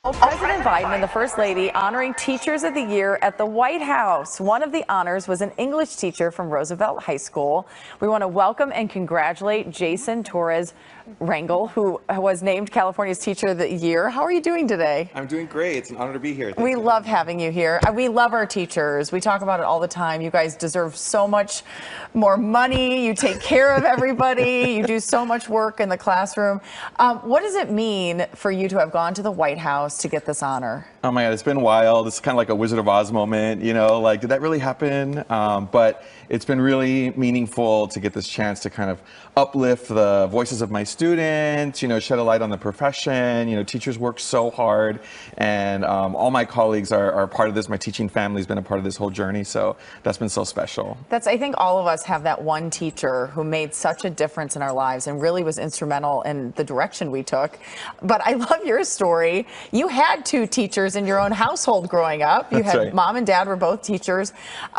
President Biden and the First Lady honoring Teachers of the Year at the White House. One of the honors was an English teacher from Roosevelt High School. We want to welcome and congratulate Jason Torres Rangel, who was named California's Teacher of the Year. How are you doing today? I'm doing great. It's an honor to be here. We love having you here. We love our teachers. We talk about it all the time. You guys deserve so much more money. You take care of everybody. You do so much work in the classroom. What does it mean for you to have gone to the White House to get this honor? Oh my God, it's been wild. It's kind of like a Wizard of Oz moment, you know, like, did that really happen? But it's been really meaningful to get this chance to kind of uplift the voices of my students, you know, shed a light on the profession. You know, teachers work so hard, and all my colleagues are part of this. My teaching family's been a part of this whole journey, so that's been so special. I think all of us have that one teacher who made such a difference in our lives and really was instrumental in the direction we took. But I love your story. You had two teachers in your own household growing up. You That's had right. Mom and Dad were both teachers.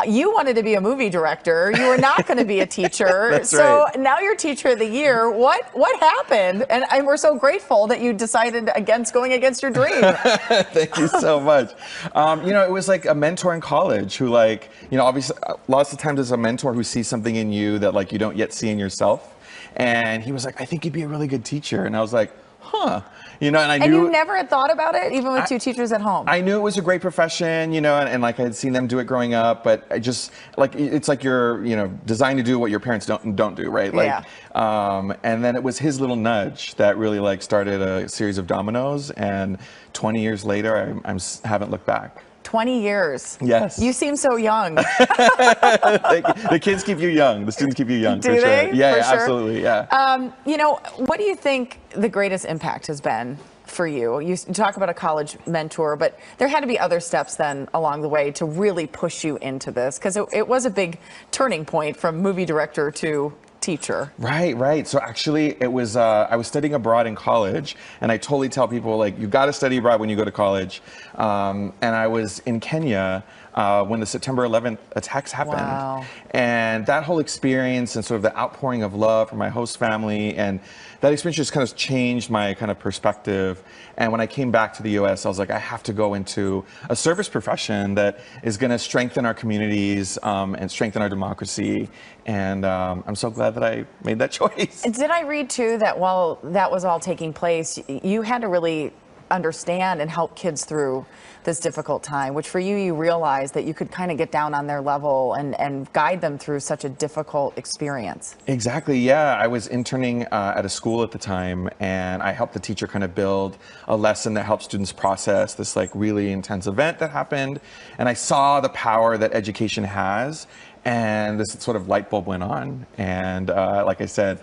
You wanted to be a movie director. You were not going to be a teacher. That's so right. Now you're Teacher of the Year. What happened? And we're so grateful that you decided going against your dream. Thank you so much. You know, it was like a mentor in college who, like, you know, obviously lots of times there's a mentor who sees something in you that, like, you don't yet see in yourself. And he was like, I think you'd be a really good teacher. And I was like, huh. You know, and I knew. And you never had thought about it, even with two teachers at home? I knew it was a great profession, you know, and like I had seen them do it growing up, but I just, like, it's like you're, you know, designed to do what your parents don't do, right? Like, yeah. And then it was his little nudge that really, like, started a series of dominoes, and 20 years later, I haven't looked back. 20 years. Yes. You seem so young. The kids keep you young. The students keep you young. Do for they? Sure. Yeah, for yeah, sure? absolutely. Yeah. You know, what do you think the greatest impact has been for you? You talk about a college mentor, but there had to be other steps then along the way to really push you into this, because it was a big turning point from movie director to teacher. Right. So actually, it was I was studying abroad in college, and I totally tell people, like, you got to study abroad when you go to college. And I was in Kenya when the September 11th attacks happened. Wow. And that whole experience and sort of the outpouring of love from my host family, and that experience just kind of changed my kind of perspective. And when I came back to the US, I was like, I have to go into a service profession that is going to strengthen our communities and strengthen our democracy. And I'm so glad that I made that choice. Did I read too that while that was all taking place, you had to really understand and help kids through this difficult time, which for you realized that you could kind of get down on their level and guide them through such a difficult experience? Exactly, yeah. I was interning at a school at the time, and I helped the teacher kind of build a lesson that helped students process this, like, really intense event that happened. And I saw the power that education has, and this sort of light bulb went on. And like I said,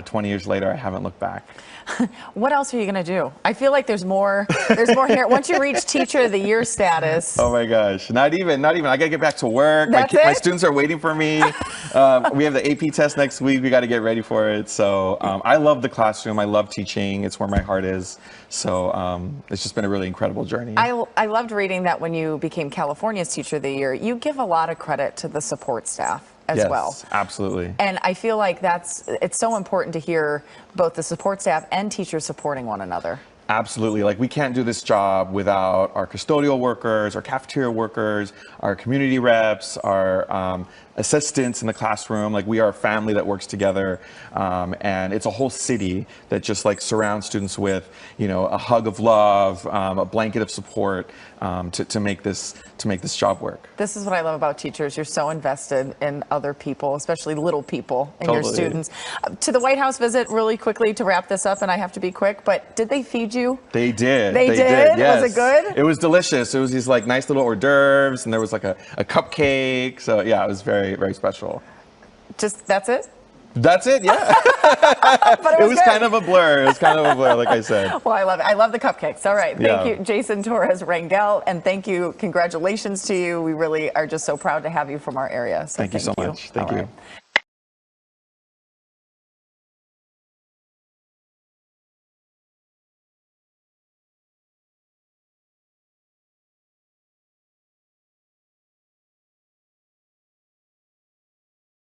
20 years later, I haven't looked back. What else are you going to do? I feel like there's more here. Once you reach Teacher of the Year status. Oh my gosh, not even. I got to get back to work. My students are waiting for me. We have the AP test next week. We got to get ready for it. So I love the classroom. I love teaching. It's where my heart is. So it's just been a really incredible journey. I loved reading that when you became California's Teacher of the Year, you give a lot of credit to the support staff as well. Yes, absolutely. And I feel like it's so important to hear both the support staff and teachers supporting one another. Absolutely. Like, we can't do this job without our custodial workers, our cafeteria workers, our community reps, our assistants in the classroom. Like, we are a family that works together, and it's a whole city that just, like, surrounds students with, you know, a hug of love, a blanket of support to make this job work. This is what I love about teachers. You're so invested in other people, especially little people and your students. To the White House visit, really quickly to wrap this up, and I have to be quick, but did they feed you? They did. They did? Yes. Was it good? It was delicious. It was these, like, nice little hors d'oeuvres, and there was, like, a cupcake. So yeah, it was very, very special. That's it? That's it, yeah. But it was kind of a blur. It was kind of a blur, like I said. Well, I love it. I love the cupcakes. All right. Thank Yeah. you, Jason Torres Rangel, and thank you. Congratulations to you. We really are just so proud to have you from our area. So Thank you so much. Thank you.